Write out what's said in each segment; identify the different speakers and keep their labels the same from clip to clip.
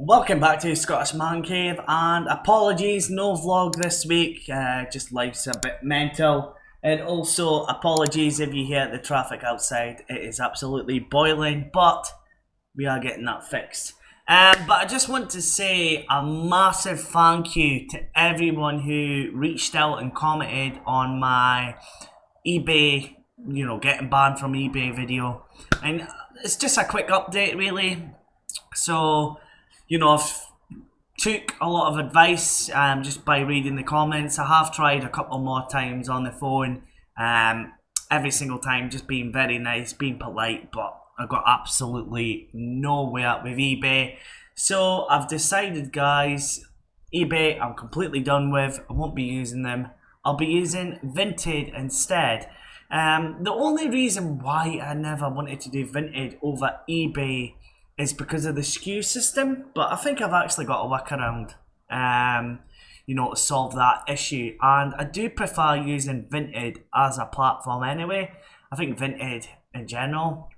Speaker 1: Welcome back to Scottish Man Cave, and apologies, no vlog this week, just life's a bit mental, and also apologies if you hear the traffic outside. It is absolutely boiling, but we are getting that fixed. But I just want to say a massive thank you to everyone who reached out and commented on my eBay, getting banned from eBay video, and it's just a quick update really. So, I've took a lot of advice just by reading the comments. I have tried a couple more times on the phone, every single time just being very nice, being polite, but I got absolutely nowhere with eBay. So I've decided, guys, eBay I'm completely done with. I won't be using them. I'll be using Vinted instead. The only reason why I never wanted to do Vinted over eBay is because of the SKU system, but I think I've actually got a workaround, to solve that issue. And I do prefer using Vinted as a platform anyway. I think Vinted in general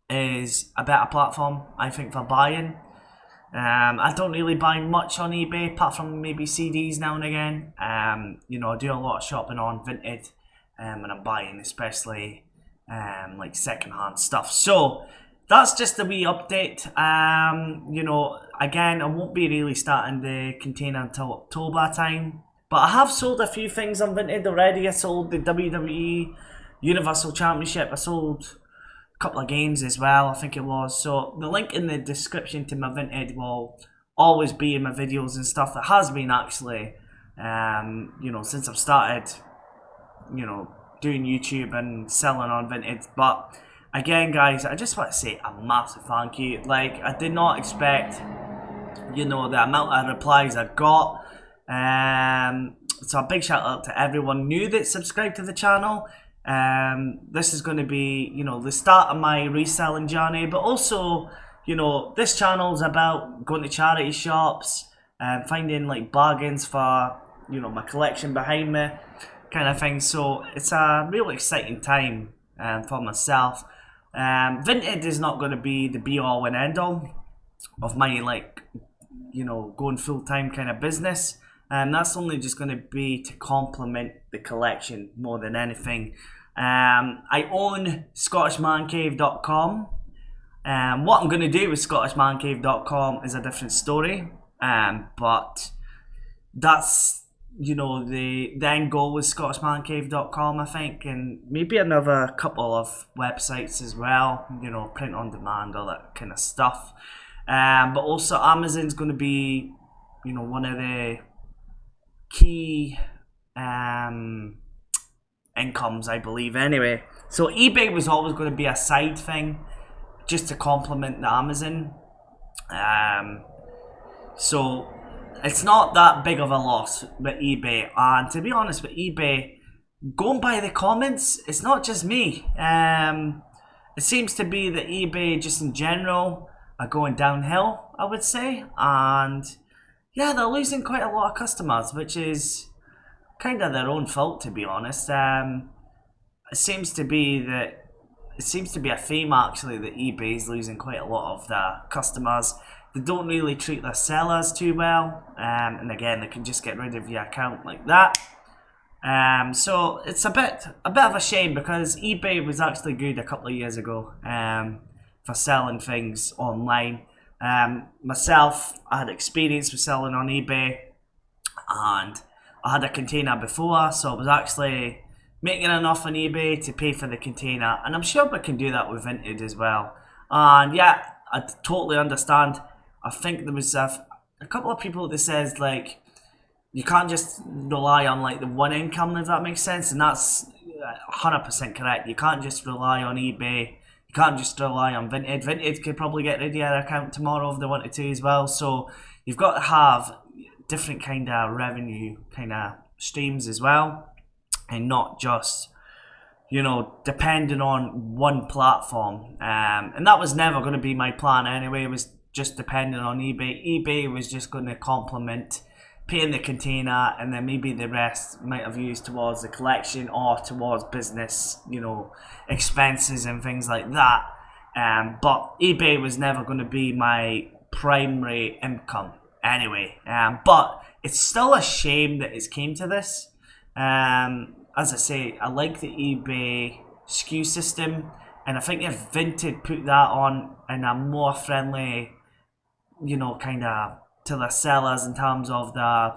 Speaker 1: is a better platform, I think, for buying. I don't really buy much on eBay apart from maybe CDs now and again. I do a lot of shopping on Vinted when I'm buying, especially like secondhand stuff. So that's just a wee update. Again, I won't be really starting the container until October time. But I have sold a few things on Vinted already. I sold the WWE Universal Championship. I sold a couple of games as well, I think it was. So the link in the description to my Vinted will always be in my videos and stuff. It has been actually, since I've started, doing YouTube and selling on Vinted. But again, guys, I just want to say a massive thank you. Like, I did not expect, the amount of replies I got. So a big shout out to everyone new that subscribed to the channel. This is going to be, the start of my reselling journey, but also, this channel is about going to charity shops and finding like bargains for, my collection behind me, kind of thing. So it's a real exciting time for myself. Vinted is not going to be the be all and end all of my going full time kind of business. That's only just going to be to complement the collection more than anything. I own ScottishManCave.com. What I'm going to do with ScottishManCave.com is a different story. But that's the end goal with ScottishManCave.com, I think, and maybe another couple of websites as well, print on demand, all that kind of stuff. But also Amazon's going to be, one of the key incomes, I believe, anyway. So eBay was always going to be a side thing, just to complement the Amazon. So it's not that big of a loss with eBay. And to be honest with eBay, going by the comments, it's not just me. It seems to be that eBay just in general are going downhill, I would say. And yeah, they're losing quite a lot of customers, which is kind of their own fault, to be honest. It seems to be a theme actually that eBay is losing quite a lot of their customers. They don't really treat their sellers too well, and again, they can just get rid of your account like that. So it's a bit of a shame, because eBay was actually good a couple of years ago for selling things online. Myself, I had experience with selling on eBay, and I had a container before, so I was actually making enough on eBay to pay for the container, and I'm sure we can do that with Vinted as well. And yeah, I totally understand. I think there was a couple of people that says like you can't just rely on like the one income, if that makes sense, and that's 100% correct. You can't just rely on eBay. You can't just rely on Vinted. Vinted could probably get rid of your account tomorrow if they wanted to as well. So you've got to have different kind of revenue kind of streams as well, and not just depending on one platform. And that was never going to be my plan anyway. It was just depending on eBay. eBay was just going to complement paying the container, and then maybe the rest might have used towards the collection or towards business, expenses and things like that. But eBay was never going to be my primary income anyway. But it's still a shame that it's came to this. As I say, I like the eBay SKU system, and I think if Vinted put that on in a more friendly, kind of to the sellers in terms of the,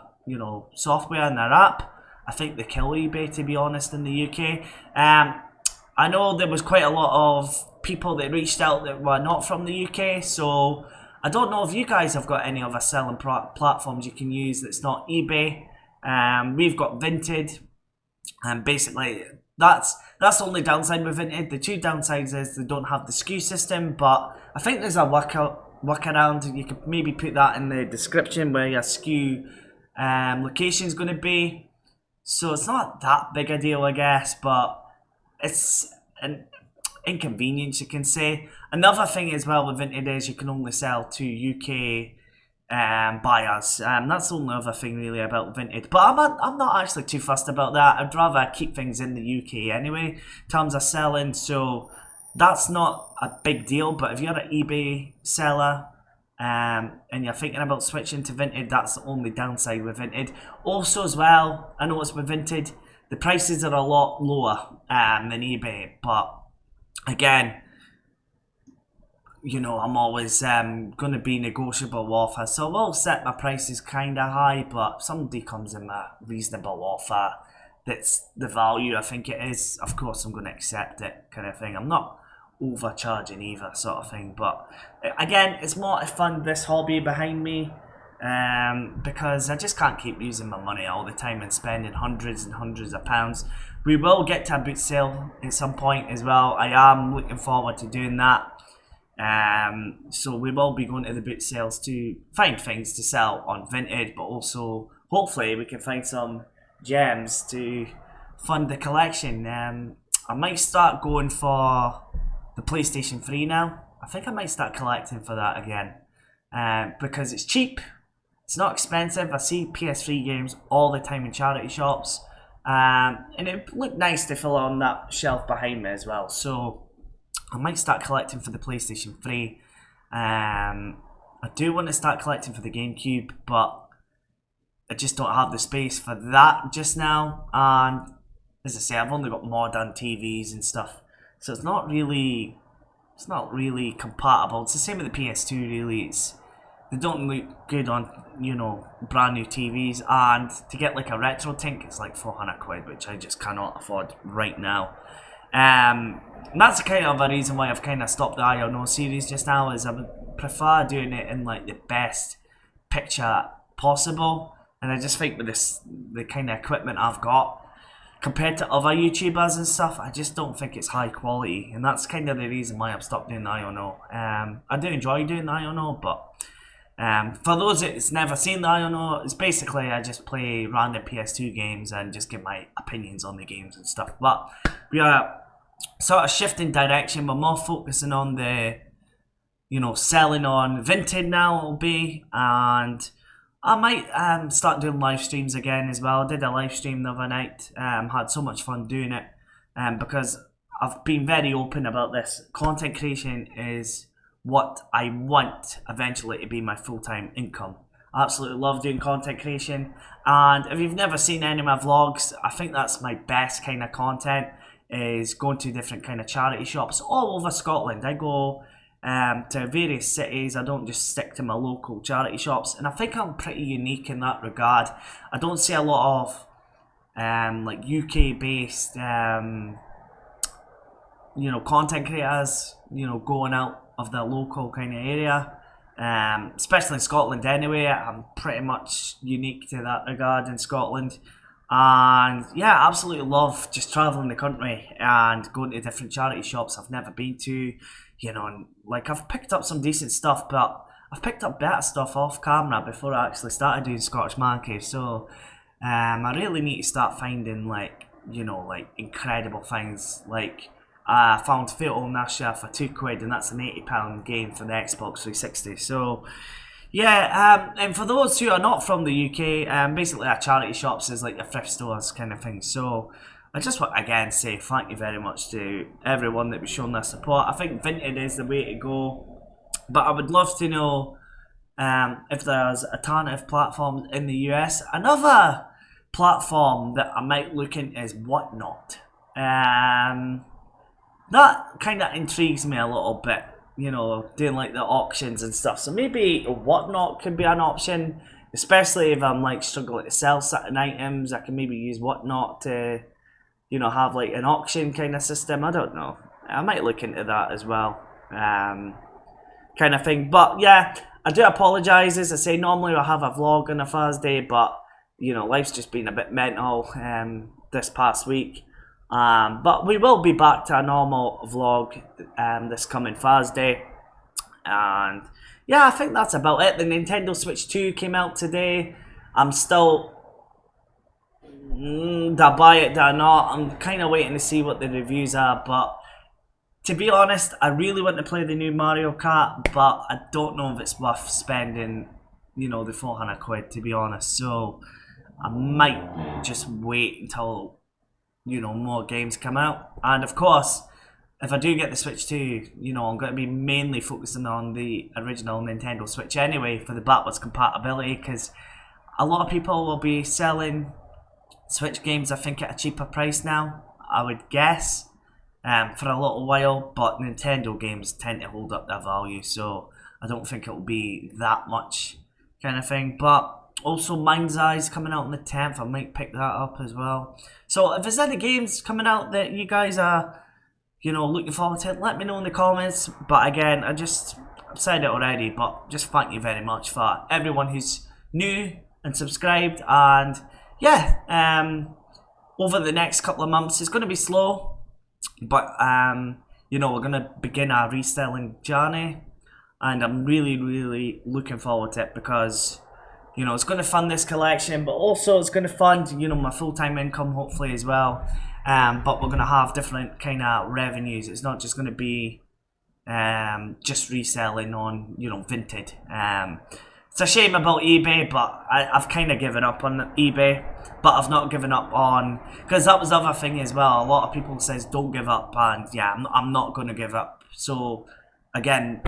Speaker 1: software and their app, I think they kill eBay, to be honest, in the UK. I know there was quite a lot of people that reached out that were not from the UK, so I don't know if you guys have got any other selling platforms you can use that's not eBay. We've got Vinted, and basically that's the only downside with Vinted. The two downsides is they don't have the SKU system, but I think there's a workaround. You could maybe put that in the description where your SKU location is going to be. So it's not that big a deal, I guess, but it's an inconvenience, you can say. Another thing as well with Vinted is you can only sell to UK buyers. That's the only other thing really about Vinted. But I'm not actually too fussed about that. I'd rather keep things in the UK anyway, in terms of selling. So that's not a big deal. But if you're an eBay seller and you're thinking about switching to Vinted, that's the only downside with Vinted. Also as well, I noticed with Vinted, the prices are a lot lower than eBay. But again, I'm always going to be negotiable offer. So I will set my prices kind of high, but if somebody comes in a reasonable offer that's the value I think it is, of course I'm going to accept it, kind of thing. I'm not overcharging either, sort of thing. But again, it's more to fund this hobby behind me, because I just can't keep using my money all the time and spending hundreds and hundreds of pounds. We will get to a boot sale at some point as well. I am looking forward to doing that. So we will be going to the boot sales to find things to sell on Vinted, but also hopefully we can find some gems to fund the collection. I might start going for the PlayStation 3 now. I think I might start collecting for that again, because it's cheap, it's not expensive. I see PS3 games all the time in charity shops, and it looked nice to fill on that shelf behind me as well. So I might start collecting for the PlayStation 3. I do want to start collecting for the GameCube, but I just don't have the space for that just now. And as I say, I've only got modern TVs and stuff, so it's not really compatible. It's the same with the PS2 really. They don't look good on, brand new TVs, and to get like a retro tank, it's like 400 quid, which I just cannot afford right now. And that's kind of a reason why I've kind of stopped the Iono series just now, is I would prefer doing it in like the best picture possible, and I just think with the kind of equipment I've got compared to other YouTubers and stuff, I just don't think it's high quality, and that's kind of the reason why I've stopped doing the Iono. I do enjoy doing the Iono, but for those that's never seen the Iono, it's basically I just play random PS2 games and just give my opinions on the games and stuff. But we are sort of shifting direction. We're more focusing on the, selling on Vinted now it'll be, and I might start doing live streams again as well. I did a live stream the other night, had so much fun doing it, because I've been very open about this. Content creation is what I want eventually to be my full-time income. I absolutely love doing content creation, and if you've never seen any of my vlogs, I think that's my best kind of content, is going to different kind of charity shops all over Scotland. I go to various cities. I don't just stick to my local charity shops, and I think I'm pretty unique in that regard. I don't see a lot of like UK based content creators going out of their local kind of area, especially in Scotland anyway. I'm pretty much unique to that regard in Scotland. And yeah, absolutely love just travelling the country and going to different charity shops I've never been to. And like I've picked up some decent stuff, but I've picked up better stuff off camera before I actually started doing Scottish Man Cave. So I really need to start finding like incredible things. Like I found Fatal Nasha for £2, and that's an £80 game for the Xbox 360. So yeah, and for those who are not from the UK, basically our charity shops is like the thrift stores kind of thing. So I just want to again say thank you very much to everyone that was showing their support. I think Vinted is the way to go, but I would love to know if there's alternative platforms in the US. Another platform that I might look into is Whatnot. That kind of intrigues me a little bit, you know, doing like the auctions and stuff. So maybe Whatnot could be an option, especially if I'm like struggling to sell certain items. I can maybe use Whatnot to, you know, have like an auction kind of system. I don't know. I might look into that as well, kind of thing. But yeah, I do apologise. As I say, normally I have a vlog on a Thursday, but you know, life's just been a bit mental this past week. But we will be back to a normal vlog this coming Thursday. And yeah, I think that's about it. The Nintendo Switch 2 came out today. I'm still... do I buy it, do I not? I'm kind of waiting to see what the reviews are. But to be honest, I really want to play the new Mario Kart. But I don't know if it's worth spending, you know, the 400 quid, to be honest. So I might just wait until, you know, more games come out. And of course, if I do get the Switch 2, you know, I'm going to be mainly focusing on the original Nintendo Switch anyway for the backwards compatibility, because a lot of people will be selling Switch games, I think, at a cheaper price now, I would guess, for a little while. But Nintendo games tend to hold up their value, so I don't think it will be that much kind of thing. But also, Mind's Eye's coming out on the 10th. I might pick that up as well. So if there's any games coming out that you guys are, you know, looking forward to, let me know in the comments. But again, I've said it already, but just thank you very much for everyone who's new and subscribed. And yeah, over the next couple of months, it's going to be slow, but you know, we're going to begin our reselling journey, and I'm really looking forward to it, because you know, it's going to fund this collection, but also it's going to fund, you know, my full-time income hopefully as well. But we're going to have different kind of revenues. It's not just going to be just reselling on, you know, Vinted. It's a shame about eBay, but I've kind of given up on eBay. But I've not given up on, because that was the other thing as well. A lot of people says don't give up, and yeah, I'm not going to give up. So again,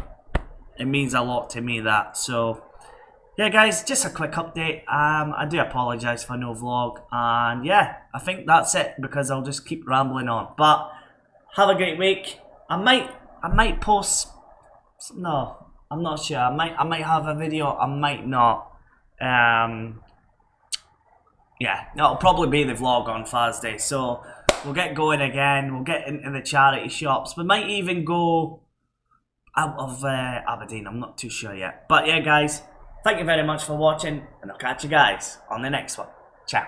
Speaker 1: it means a lot to me, that. So yeah, guys, just a quick update. I do apologise for no vlog, and yeah, I think that's it, because I'll just keep rambling on. But have a great week. I might post. No, I'm not sure. I might have a video. I might not. Yeah, it'll probably be the vlog on Thursday. So we'll get going again. We'll get into the charity shops. We might even go out of Aberdeen. I'm not too sure yet. But yeah, guys. Thank you very much for watching, and I'll catch you guys on the next one. Ciao.